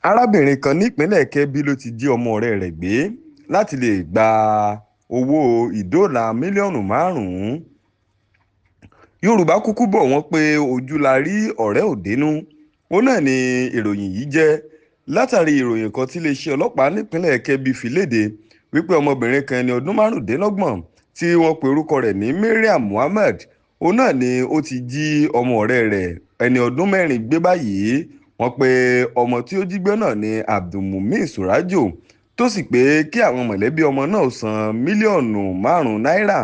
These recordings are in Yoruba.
arábìnrin kan nípínlẹ̀ kebbi ló ti jí ọmọ ọ̀rẹ́ rẹ̀ gbé láti lè gba owó ìdóòlà mílíọ̀nù márùn-ún. yorùbá kúkú bọ̀ wọ́n pé ojú la rí ọ̀rẹ́ ò dénú. ó náà ni ìròyìn yìí jẹ́ látàrí ìròyìn kan tí iléeṣẹ́ ọlọ́pàá nípínlẹ̀ kebbi fi léde wípé ọmọbìnrin kan ẹni ọdún márùndínlọ́gbọ̀n tí wọ́n pe orúkọ rẹ̀ ní mariam muhammed ó náà ni ó ti jí ọmọ ọ̀rẹ́ rẹ̀ ẹni ọdún mẹ́rin gbé báyìí. wọ́n pe ọmọ tí ó jí gbé náà ní abdulmumin surajo tó sì pé kí àwọn mọ̀lẹ́bí ọmọ náà san mílíọ̀nù márùn-ún náírà.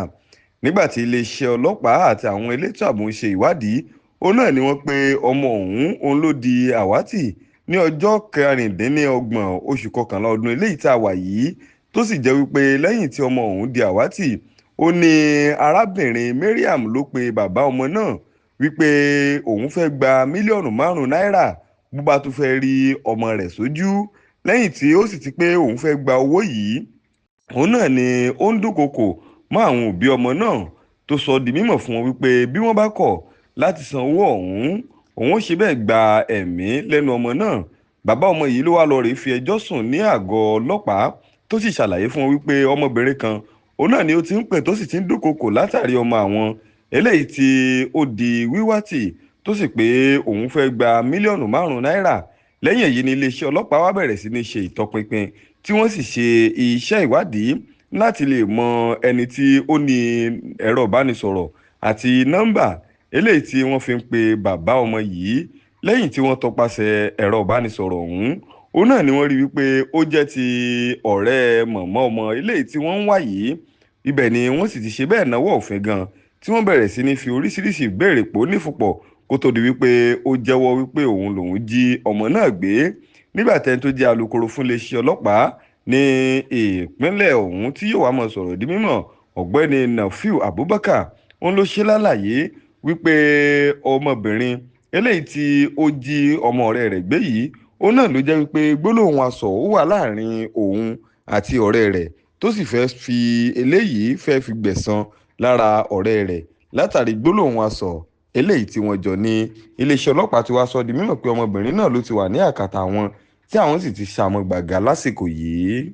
nígbà tí iléeṣẹ́ ọlọ́pàá àti àwọn elétò ààbò ń ṣe ìwádìí ó náà ni wọ́n pe ọmọ òun ló di àwátì ní ọjọ́ kẹrìndínlọ́gbọ̀n oṣù kọkànlá ọdún eléyìí tá a wà yìí tó sì jẹ́ wípé lẹ́yìn tí ọmọ òun di àwátì ó ní arábìnrin mariam ló pe bàbá ọmọ náà wípé òun fẹ́ gba mílíọ̀nù márùn-ún náírà bó bá tún fẹ́ rí ọmọ rẹ̀ sójú. lẹ́yìn tí ó sì ti pé òun fẹ́ gba owó yìí òun náà ni ó ń dúnkokò mọ́ àwọn òbí ọmọ náà tó sọ di mímọ̀ fún wọn wípé bí wọ́n bá kọ̀ láti san owó ọ̀hún òun ó ṣe bẹ́ẹ̀ gba ẹ̀mí lẹ́nu ọmọ náà. bàbá ọmọ yìí ló wá lọ rèé fi ẹjọ́ sùn ní àgọ́ ọlọ́pàá tó sì ṣàlàyé fún wọn wípé ọmọbìnrin kan òun náà ni ó ti ń pè tó sì ti ń dúnkokò látàrí ọmọ àwọn eléyìí tí ó di wíwátì tó sì pé òun fẹ́ gba mílíọ̀nù márùn-ún náírà. lẹ́yìn èyí ni iléeṣẹ́ ọlọ́pàá wá bẹ̀rẹ̀ sí ní ṣe ìtọpinpin tí wọ́n sì ṣe iṣẹ́ ìwádìí láti lè mọ ẹni tí ó ní ẹ̀rọ ìbánisọ̀rọ̀ àti nọ́mbà eléyìí tí wọ́n fi ń pe bàbá ọmọ yìí. lẹ́yìn tí wọ́n tọpasẹ̀ ẹ̀rọ ìbánisọ̀rọ̀ ọ̀hún òun náà ni wọ́n rí wípé ó jẹ́ ti ọ̀rẹ́ mọ̀mọ́ ọmọ eléyìí tí wọ́n ń wá yìí. ibẹ̀ ni wọ́n sì ti ṣe bẹ́ẹ̀ náwó òfin gan tí wọ́n bẹ̀rẹ̀ sí ní fi oríṣiríṣi ìbéèrè pò nífupọ̀ kó tó di wípé ó jẹ́wọ́ wípé òun lòun jí ọmọ náà gbé. nígbà tẹ́ni tó jẹ́ alukoro fún iléeṣẹ́ ọlọ́pàá ní ìpínlẹ̀ ọ̀hún tí yóò wá mọ̀ sọ̀rọ̀ di mímọ̀ ọ̀gbẹ́ni nafiu abubakar òun ló ṣe lálàyé wípé ọmọbìnrin eléyìí tí ó jí ọmọ ọ̀rẹ́ rẹ̀ gbé yìí ó náà ló jẹ́ wípé gbólóhùn asọ̀ ó wà láàrin òun àti ọ̀rẹ́ rẹ̀ tó sì fẹ́ fi eléyìí fẹ́ fi gbẹ̀san lára ọ̀rẹ́ rẹ̀ látàrí gbólóhùn asọ̀ eléyìí tí wọ́n jọ ní. iléeṣẹ́ ọlọ́pàá ti wá sọ di mímọ̀ pé ọmọbìnrin náà ló ti wà ní àkàtà wọn tí àwọn sì ti ṣàmọ̀ gbàgà lásìkò yìí.